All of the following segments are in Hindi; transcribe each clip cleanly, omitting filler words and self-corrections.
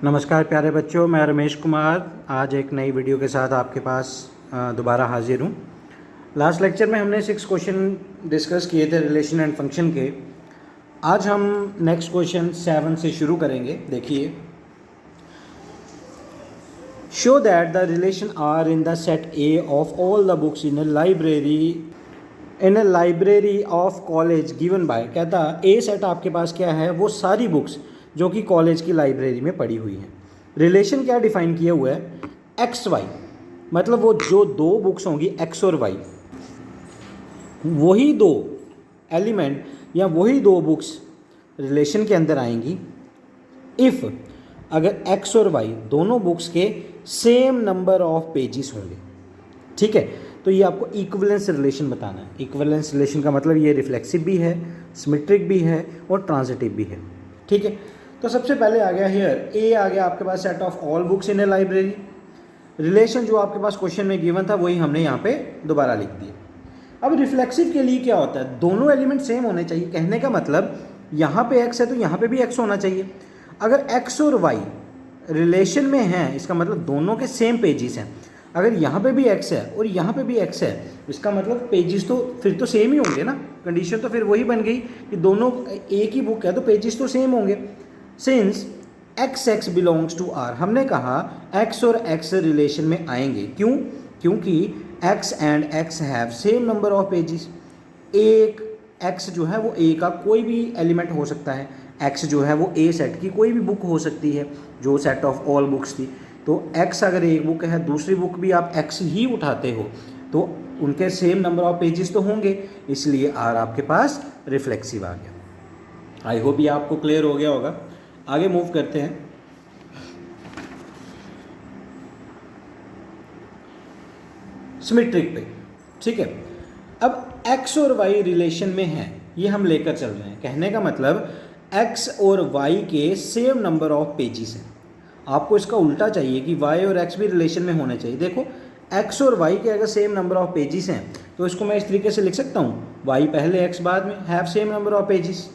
नमस्कार प्यारे बच्चों, मैं रमेश कुमार आज एक नई वीडियो के साथ आपके पास दोबारा हाजिर हूँ। लास्ट लेक्चर में हमने 6 क्वेश्चन डिस्कस किए थे रिलेशन एंड फंक्शन के। आज हम नेक्स्ट क्वेश्चन 7 से शुरू करेंगे। देखिए, show that the relation R in the set A of all the books in a library of college given by. कहता ए सेट आपके पास क्या है, वो सारी बुक्स जो कि कॉलेज की लाइब्रेरी में पड़ी हुई हैं। रिलेशन क्या डिफाइन किया हुआ है, एक्स वाई, मतलब वो जो दो बुक्स होंगी एक्स और वाई, वही दो एलिमेंट या वही दो बुक्स रिलेशन के अंदर आएंगी इफ़ अगर एक्स और वाई दोनों बुक्स के सेम नंबर ऑफ पेजेस होंगे। ठीक है, तो ये आपको इक्विवेलेंस रिलेशन बताना है। इक्विवेलेंस रिलेशन का मतलब ये रिफ्लेक्सिव भी है, सिमेट्रिक भी है और ट्रांजिटिव भी है। ठीक है, तो सबसे पहले आ गया हियर ए, आ गया आपके पास set of all books in a library. Relation जो आपके पास क्वेश्चन में गिवन था वही हमने यहाँ पे दोबारा लिख दिया। अब रिफ्लेक्सिव के लिए क्या होता है, दोनों एलिमेंट सेम होने चाहिए। कहने का मतलब यहाँ पे एक्स है तो यहाँ पे भी एक्स होना चाहिए। अगर एक्स और वाई रिलेशन में हैं, इसका मतलब दोनों के सेम पेजेस हैं। अगर यहाँ पे भी एक्स है और यहाँ पे भी एक्स है, इसका मतलब पेजेस तो फिर तो सेम ही होंगे ना। कंडीशन तो फिर वही बन गई कि दोनों एक ही बुक है तो पेजेस तो सेम होंगे। Since x x belongs to R, हमने कहा एक्स और एक्स रिलेशन में आएंगे। क्यों? क्योंकि x and x have same number of pages. एक एक्स जो है वो ए का कोई भी एलिमेंट हो सकता है, एक्स जो है वो ए सेट की कोई भी बुक हो सकती है जो सेट ऑफ ऑल बुक्स थी। तो एक्स अगर एक बुक है, दूसरी बुक भी आप एक्स ही उठाते हो तो उनके सेम नंबर ऑफ पेजेस तो होंगे, इसलिए आर आपके पास रिफ्लेक्सिव आ गया। आई होप ये आपको क्लियर हो गया होगा। आगे मूव करते हैं। सिमेट्रिक पे। ठीक है, अब एक्स और वाई रिलेशन में है, ये हम लेकर चल रहे हैं। कहने का मतलब एक्स और वाई के सेम नंबर ऑफ पेजेस हैं। आपको इसका उल्टा चाहिए कि वाई और एक्स भी रिलेशन में होने चाहिए। देखो, एक्स और वाई के अगर सेम नंबर ऑफ पेजेस हैं तो इसको मैं इस तरीके से लिख सकता हूँ, वाई पहले एक्स बाद में, have same number of pages.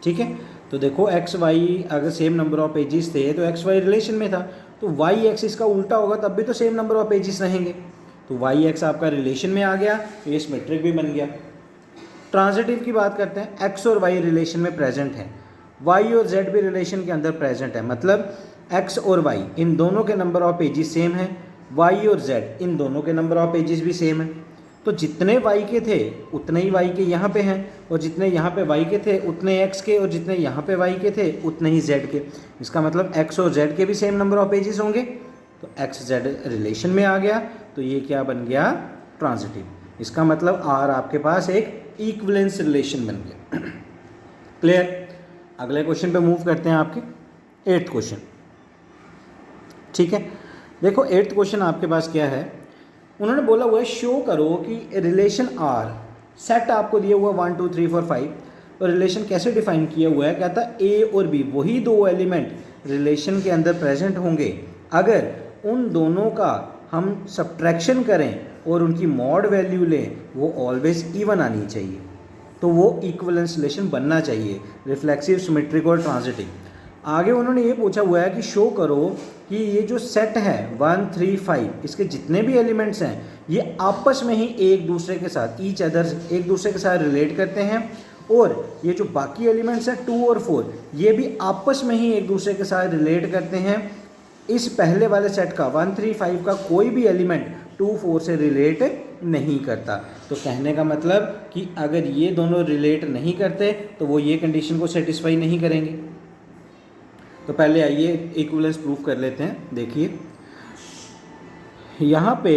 ठीक है, तो देखो एक्स वाई अगर सेम नंबर ऑफ पेजेस थे तो एक्स वाई रिलेशन में था, तो वाई एक्स इसका उल्टा होगा तब भी तो सेम नंबर ऑफ पेजेस रहेंगे। तो वाई एक्स आपका रिलेशन में आ गया, तो ये सिमेट्रिक भी बन गया। ट्रांजिटिव की बात करते हैं। एक्स और वाई रिलेशन में प्रेजेंट है, वाई और जेड भी रिलेशन के अंदर प्रेजेंट है, मतलब एक्स और वाई इन दोनों के नंबर ऑफ पेजेस सेम है, वाई और जेड इन दोनों के नंबर ऑफ पेजेस भी सेम है। तो जितने वाई के थे उतने ही वाई के यहाँ पे हैं, और जितने यहाँ पे वाई के थे उतने एक्स के, और जितने यहाँ पे वाई के थे उतने ही जेड के। इसका मतलब एक्स और जेड के भी सेम नंबर ऑफ पेजेस होंगे, तो एक्स जेड रिलेशन में आ गया, तो ये क्या बन गया, ट्रांजिटिव। इसका मतलब आर आपके पास एक इक्विवेलेंस रिलेशन बन गया। क्लियर? अगले क्वेश्चन पे मूव करते हैं, आपके 8th क्वेश्चन। ठीक है, देखो 8th क्वेश्चन आपके पास क्या है, उन्होंने बोला हुआ है शो करो कि रिलेशन आर, सेट आपको दिया हुआ 1 2 3 4 5, और रिलेशन कैसे डिफाइन किया हुआ है। कहता है ए और बी वही दो एलिमेंट रिलेशन के अंदर प्रेजेंट होंगे अगर उन दोनों का हम सब्ट्रैक्शन करें और उनकी मॉड वैल्यू लें, वो ऑलवेज इवन आनी चाहिए। तो वो इक्विवेलेंस रिलेशन बनना चाहिए, रिफ्लेक्सिव, सिमेट्रिक और ट्रांजिटिव। आगे उन्होंने ये पूछा हुआ है कि शो करो कि ये जो सेट है 1 3 5, इसके जितने भी एलिमेंट्स हैं ये आपस में ही एक दूसरे के साथ, ईच अदर, एक दूसरे के साथ रिलेट करते हैं, और ये जो बाकी एलिमेंट्स हैं 2 और 4 ये भी आपस में ही एक दूसरे के साथ रिलेट करते हैं। इस पहले वाले सेट का 1 3 5 का कोई भी एलिमेंट 2 4 से रिलेट नहीं करता। तो कहने का मतलब कि अगर ये दोनों रिलेट नहीं करते तो वो ये कंडीशन को सेटिस्फाई नहीं करेंगे। तो पहले आइए इक्विवेलेंस प्रूफ कर लेते हैं। देखिए, यहाँ पे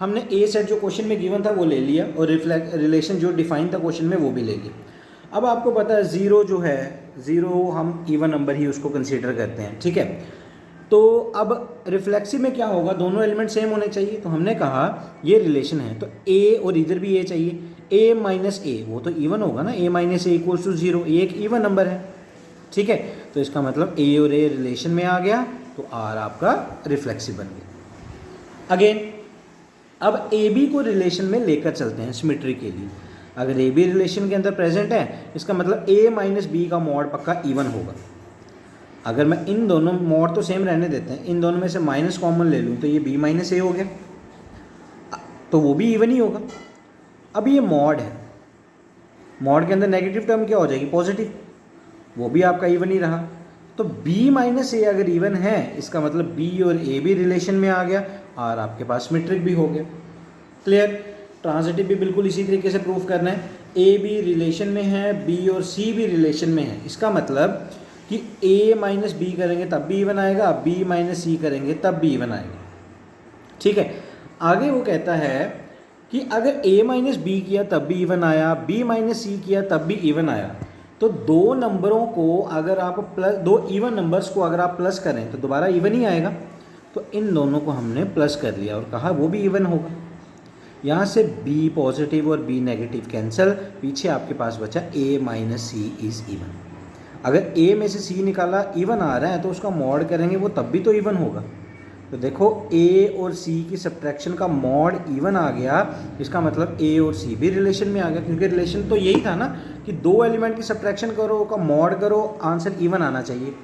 हमने ए सेट जो क्वेश्चन में गिवन था वो ले लिया, और रिलेशन जो डिफाइन था क्वेश्चन में वो भी ले लिया। अब आपको पता है ज़ीरो जो है, ज़ीरो हम इवन नंबर ही उसको कंसीडर करते हैं। ठीक है, तो अब रिफ्लेक्सिव में क्या होगा, दोनों एलिमेंट सेम होने चाहिए। तो हमने कहा ये रिलेशन है तो ए और इधर भी ए चाहिए, ए माइनस ए वो तो इवन होगा ना, ए माइनस ए इक्वल्स टू 0, ये एक इवन नंबर है। ठीक है, तो इसका मतलब ए और ए रिलेशन में आ गया, तो आर आपका रिफ्लेक्सिव बन गया। अगेन अब ए बी को रिलेशन में लेकर चलते हैं सिमेट्री के लिए। अगर ए बी रिलेशन के अंदर प्रेजेंट है, इसका मतलब ए माइनस बी का मॉड पक्का इवन होगा। अगर मैं इन दोनों मॉड तो सेम रहने देते हैं, इन दोनों में से माइनस कॉमन ले लूँ तो ये b माइनस ए हो गया, तो वो भी इवन ही होगा। अब ये मॉड है, मॉड के अंदर नेगेटिव टर्म क्या हो जाएगी, पॉजिटिव, वो भी आपका इवन ही रहा। तो b माइनस ए अगर इवन है इसका मतलब b और a भी रिलेशन में आ गया और आपके पास सिमेट्रिक भी हो गया। क्लियर। ट्रांजिटिव भी बिल्कुल इसी तरीके से प्रूफ करना है, a भी रिलेशन में है, b और c भी रिलेशन में है, इसका मतलब कि a माइनस बी करेंगे तब भी इवन आएगा, b माइनस सी करेंगे तब भी इवन आएगा। ठीक है, आगे वो कहता है कि अगर a माइनस बी किया तब भी इवन आया, b माइनस सी किया तब भी इवन आया, तो दो नंबरों को अगर आप प्लस, दो इवन नंबर्स को अगर आप प्लस करें तो दोबारा इवन ही आएगा। तो इन दोनों को हमने प्लस कर लिया और कहा वो भी इवन होगा। यहाँ से b पॉजिटिव और b नेगेटिव कैंसिल, पीछे आपके पास बचा a minus c is even. अगर a में से c निकाला इवन आ रहा है तो उसका मॉड करेंगे वो तब भी तो इवन होगा। तो देखो a और c की सब्ट्रैक्शन का मॉड इवन आ गया, इसका मतलब a और c भी रिलेशन में आ गया, क्योंकि रिलेशन तो यही था ना कि दो एलिमेंट की सब्ट्रैक्शन करो का मॉड करो, आंसर इवन आना चाहिए।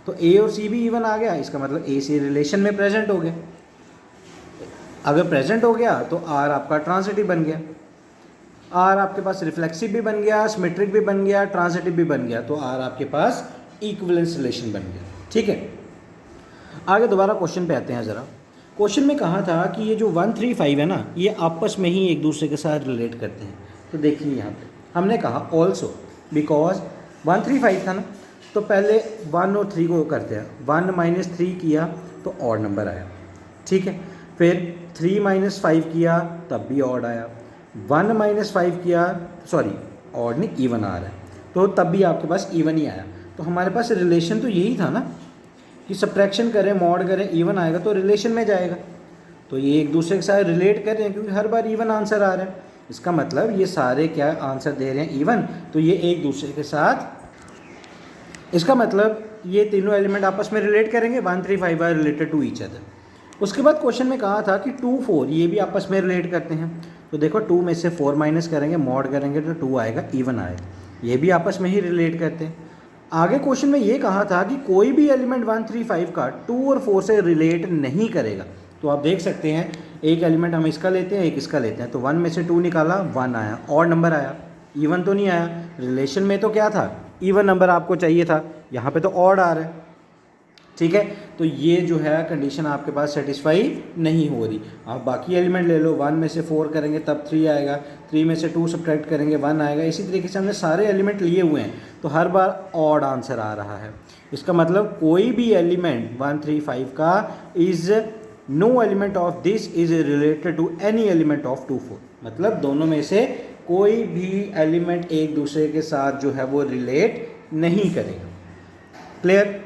तो a और c भी इवन आ गया, इसका मतलब a c रिलेशन में प्रेजेंट हो गया। अगर प्रेजेंट हो गया तो r आपका ट्रांजिटिव बन गया, r आपके पास रिफ्लेक्सिव भी बन गया, सिमेट्रिक भी बन गया, ट्रांजिटिव भी बन गया, तो r आपके पास इक्विवेलेंस रिलेशन बन गया। ठीक है, आगे दोबारा क्वेश्चन पे आते हैं ज़रा। क्वेश्चन में कहा था कि ये जो 1 3 5 है ना, ये आपस में ही एक दूसरे के साथ रिलेट करते हैं। तो देखिए यहाँ पे हमने कहा ऑल्सो बिकॉज 1 3 5 था ना, तो पहले 1 और 3 को करते हैं। 1 माइनस 3 किया तो ऑड नंबर आया, ठीक है। फिर 3 माइनस 5 किया तब भी ऑड आया। 1 माइनस 5 किया, सॉरी ऑड नहीं इवन आ रहा है, तो तब भी आपके पास इवन ही आया। तो हमारे पास रिलेशन तो यही था ना कि सब्ट्रैक्शन करें मॉड करें इवन आएगा तो रिलेशन में जाएगा। तो ये एक दूसरे के साथ रिलेट कर रहे हैं क्योंकि हर बार इवन आंसर आ रहा है, इसका मतलब ये सारे क्या आंसर दे रहे हैं इवन, तो ये एक दूसरे के साथ, इसका मतलब ये तीनों एलिमेंट आपस में रिलेट करेंगे। 1 3 5 are related to each other. उसके बाद क्वेश्चन में कहा था कि 2 4 ये भी आपस में रिलेट करते हैं। तो देखो 2 में से 4 माइनस करेंगे मॉड करेंगे तो 2 आएगा, इवन आएगा, ये भी आपस में ही रिलेट करते हैं। आगे क्वेश्चन में ये कहा था कि कोई भी एलिमेंट 1 3 5 का 2 और 4 से रिलेट नहीं करेगा। तो आप देख सकते हैं एक एलिमेंट हम इसका लेते हैं एक इसका लेते हैं, तो 1 में से 2 निकाला 1 आया, ऑड नंबर आया, इवन तो नहीं आया। रिलेशन में तो क्या था, इवन नंबर आपको चाहिए था, यहाँ पे तो ऑड आ रहा है, ठीक है। तो ये जो है कंडीशन आपके पास सेटिस्फाई नहीं हो रही। आप बाकी एलिमेंट ले लो, 1 में से 4 करेंगे तब 3 आएगा, 3 में से 2 सब्ट्रैक्ट करेंगे 1 आएगा। इसी तरीके से हमने सारे एलिमेंट लिए हुए हैं तो हर बार ऑड आंसर आ रहा है। इसका मतलब कोई भी एलिमेंट 1 3 5 का is no element of this is related to any element of 2 4, मतलब दोनों में से कोई भी एलिमेंट एक दूसरे के साथ जो है वो रिलेट नहीं करेगा। क्लियर।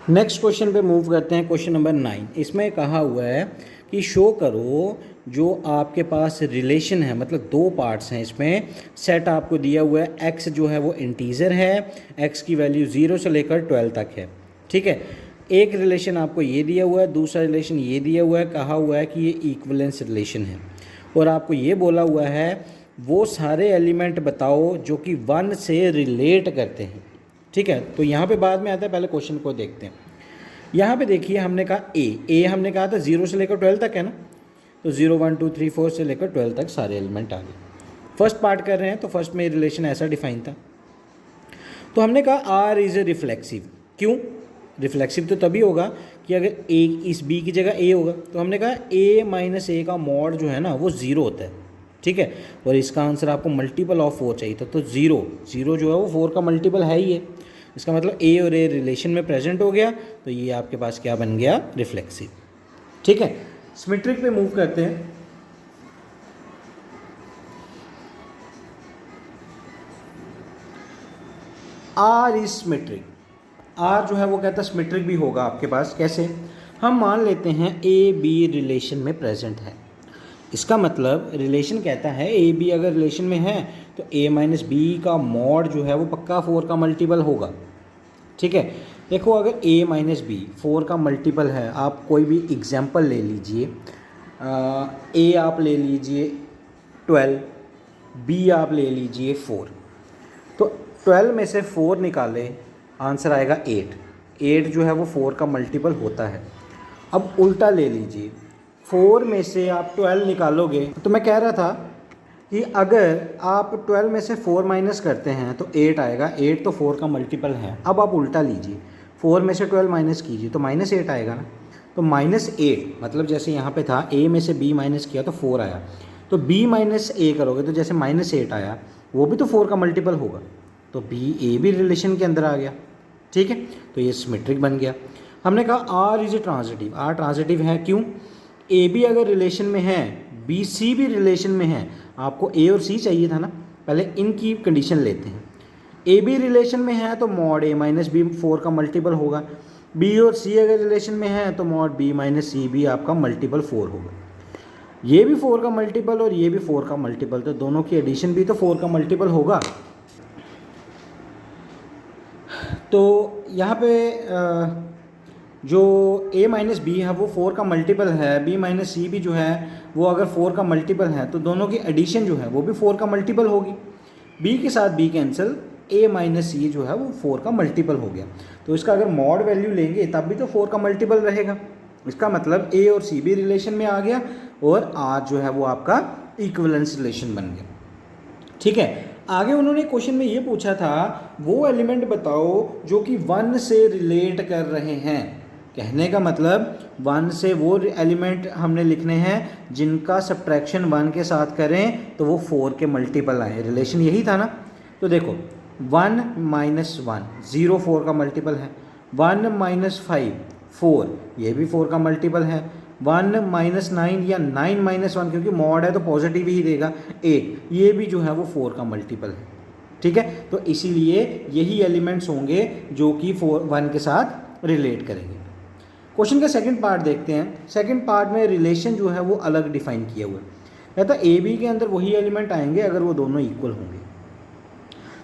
नेक्स्ट क्वेश्चन पे मूव करते हैं, क्वेश्चन नंबर 9। इसमें कहा हुआ है कि शो करो जो आपके पास रिलेशन है, मतलब दो पार्ट्स हैं इसमें, सेट आपको दिया हुआ है, एक्स जो है वो इंटीजर है, एक्स की वैल्यू 0 से लेकर 12 तक है, ठीक है। एक रिलेशन आपको ये दिया हुआ है, दूसरा रिलेशन ये दिया हुआ है, कहा हुआ है कि ये इक्विवेलेंस रिलेशन है, और आपको ये बोला हुआ है वो सारे एलिमेंट बताओ जो कि 1 से रिलेट करते हैं, ठीक है। तो यहाँ पे बाद में आता है, पहले क्वेश्चन को देखते हैं। यहाँ पे देखिए हमने कहा ए हमने कहा था 0 से लेकर 12 तक है ना, तो 0 1 2 3 4 से लेकर 12 तक सारे एलिमेंट आ गए। फर्स्ट पार्ट कर रहे हैं तो फर्स्ट में रिलेशन ऐसा डिफाइन था। तो हमने कहा आर इज़ ए रिफ्लेक्सिव। क्यों रिफ्लेक्सिव? तो तभी होगा कि अगर ए इस बी की जगह ए होगा, तो हमने कहा ए माइनस ए का मॉड जो है ना वो 0 होता है, ठीक है। और इसका आंसर आपको मल्टीपल ऑफ 4 चाहिए था, तो 0 जो है वो 4 का मल्टीपल है ही है। इसका मतलब ए और ए रिलेशन में प्रेजेंट हो गया, तो ये आपके पास क्या बन गया, रिफ्लेक्सिव, ठीक है। सिमेट्रिक पे मूव करते हैं। आर इज सिमेट्रिक, आर जो है वो कहता है सिमेट्रिक भी होगा आपके पास। कैसे? हम मान लेते हैं ए बी रिलेशन में प्रेजेंट है, इसका मतलब रिलेशन कहता है ए बी अगर रिलेशन में है तो a माइनस बी का मॉड जो है वो पक्का 4 का मल्टीपल होगा, ठीक है। देखो अगर a माइनस बी 4 का मल्टीपल है, आप कोई भी एग्जाम्पल ले लीजिए, a आप ले लीजिए 12, b आप ले लीजिए 4, तो 12 में से 4 निकाले आंसर आएगा 8। 8 जो है वो 4 का मल्टीपल होता है। अब उल्टा ले लीजिए, 4 में से आप 12 निकालोगे तो मैं कह रहा था कि अगर आप 12 में से 4 माइनस करते हैं तो 8 आएगा। 8 तो 4 का मल्टीपल है। अब आप उल्टा लीजिए, 4 में से 12 माइनस कीजिए तो -8 आएगा ना। तो -8 मतलब जैसे यहाँ पे था a में से b माइनस किया तो 4 आया, तो b माइनस a करोगे तो जैसे -8 आया, वो भी तो 4 का मल्टीपल होगा, तो b a भी रिलेशन के अंदर आ गया। ठीक है, तो ये सिमेट्रिक बन गया। हमने कहा r is transitive. r transitive है क्यों? ए बी अगर रिलेशन में है, बी सी भी रिलेशन में है, आपको ए और सी चाहिए था ना, पहले इनकी कंडीशन लेते हैं। ए बी रिलेशन में है तो मॉड a माइनस बी 4 का मल्टीपल होगा। बी और सी अगर रिलेशन में है तो मॉड b माइनस सी भी आपका मल्टीपल 4 होगा। ये भी 4 का मल्टीपल और ये भी 4 का मल्टीपल, तो दोनों की एडिशन भी तो 4 का मल्टीपल होगा। तो यहाँ पे जो a माइनस बी है वो 4 का मल्टीपल है, b माइनस सी भी जो है वो अगर 4 का मल्टीपल है तो दोनों की एडिशन जो है वो भी 4 का मल्टीपल होगी। b के साथ b कैंसिल, a माइनस सी जो है वो 4 का मल्टीपल हो गया। तो इसका अगर मॉड वैल्यू लेंगे तब भी तो 4 का मल्टीपल रहेगा। इसका मतलब a और c भी रिलेशन में आ गया और r जो है वो आपका इक्विवेलेंस रिलेशन बन गया। ठीक है, आगे उन्होंने क्वेश्चन में ये पूछा था वो एलिमेंट बताओ जो कि 1 से रिलेट कर रहे हैं। कहने का मतलब 1 से वो एलिमेंट हमने लिखने हैं जिनका सब्ट्रैक्शन 1 के साथ करें तो वो 4 के मल्टीपल आए। रिलेशन यही था ना। तो देखो 1 माइनस 1 0 4 का मल्टीपल है, 1 माइनस 5 4 ये भी 4 का मल्टीपल है, 1 माइनस 9 या 9 माइनस 1 क्योंकि मॉड है तो पॉजिटिव ही देगा 8, ये भी जो है वो 4 का मल्टीपल है। ठीक है, तो इसीलिए यही एलिमेंट्स होंगे जो कि 1 के साथ रिलेट करेंगे। क्वेश्चन का सेकंड पार्ट देखते हैं। सेकंड पार्ट में रिलेशन जो है वो अलग डिफाइन किया हुआ है। कहता है ए बी के अंदर वही एलिमेंट आएंगे अगर वो दोनों इक्वल होंगे।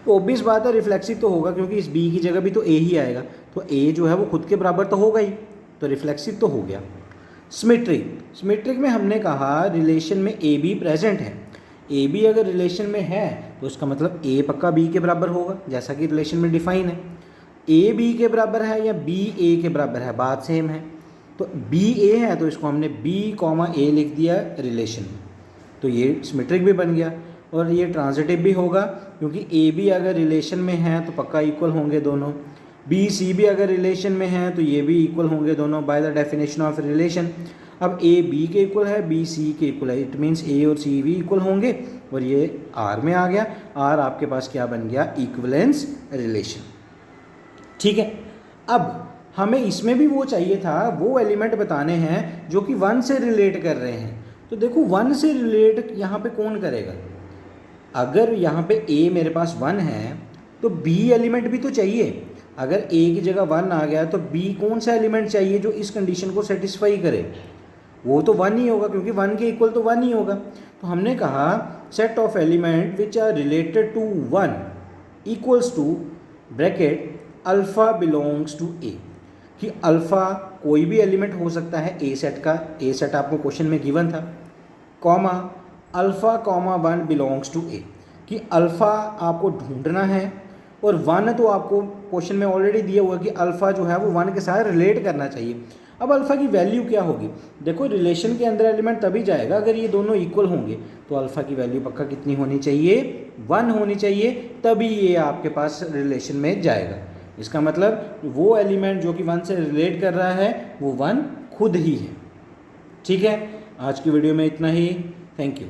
तो ऑब्वियस बात है रिफ्लेक्सिव तो होगा क्योंकि इस बी की जगह भी तो ए ही आएगा, तो ए जो है वो खुद के बराबर तो होगा ही, तो रिफ्लेक्सिव तो हो गया। सिमेट्रिक में हमने कहा रिलेशन में ए बी प्रेजेंट है। ए बी अगर रिलेशन में है तो उसका मतलब ए पक्का बी के बराबर होगा, जैसा कि रिलेशन में डिफाइन है। ए बी के बराबर है या बी ए के बराबर है, बात सेम है। तो बी ए है तो इसको हमने बी कॉमा ए लिख दिया रिलेशन में, तो ये सिमेट्रिक भी बन गया और ये ट्रांजिटिव भी होगा क्योंकि ए बी अगर रिलेशन में है तो पक्का इक्वल होंगे दोनों। बी सी भी अगर रिलेशन में है तो ये भी इक्वल होंगे दोनों by the definition of relation. अब ए बी के इक्वल है, बी सी के इक्वल है, इट मीन्स ए और सी भी इक्वल होंगे और ये आर में आ गया। आर आपके पास क्या बन गया? Equivalence relation. ठीक है, अब हमें इसमें भी वो चाहिए था, वो एलिमेंट बताने हैं जो कि 1 से रिलेट कर रहे हैं। तो देखो 1 से रिलेट यहाँ पे कौन करेगा? अगर यहाँ पे a मेरे पास 1 है तो b एलिमेंट भी तो चाहिए। अगर a की जगह 1 आ गया तो b कौन सा एलिमेंट चाहिए जो इस कंडीशन को सेटिस्फाई करे? वो तो 1 ही होगा क्योंकि 1 के इक्वल तो 1 ही होगा। तो हमने कहा set of element which are related to 1 equals to bracket alpha belongs to A, कि अल्फ़ा कोई भी एलिमेंट हो सकता है ए सेट का, ए सेट आपको क्वेश्चन में गिवन था, comma alpha comma 1 belongs to A, कि अल्फ़ा आपको ढूंढना है और 1 तो आपको क्वेश्चन में ऑलरेडी दिया हुआ कि अल्फ़ा जो है वो 1 के साथ रिलेट करना चाहिए। अब अल्फ़ा की वैल्यू क्या होगी? देखो रिलेशन के अंदर एलिमेंट तभी जाएगा अगर ये दोनों इक्वल होंगे, तो अल्फ़ा की वैल्यू पक्का कितनी होनी चाहिए? 1 होनी चाहिए, तभी ये आपके पास रिलेशन में जाएगा। इसका मतलब वो एलिमेंट जो कि 1 से रिलेट कर रहा है वो 1 खुद ही है। ठीक है, आज की वीडियो में इतना ही। Thank you.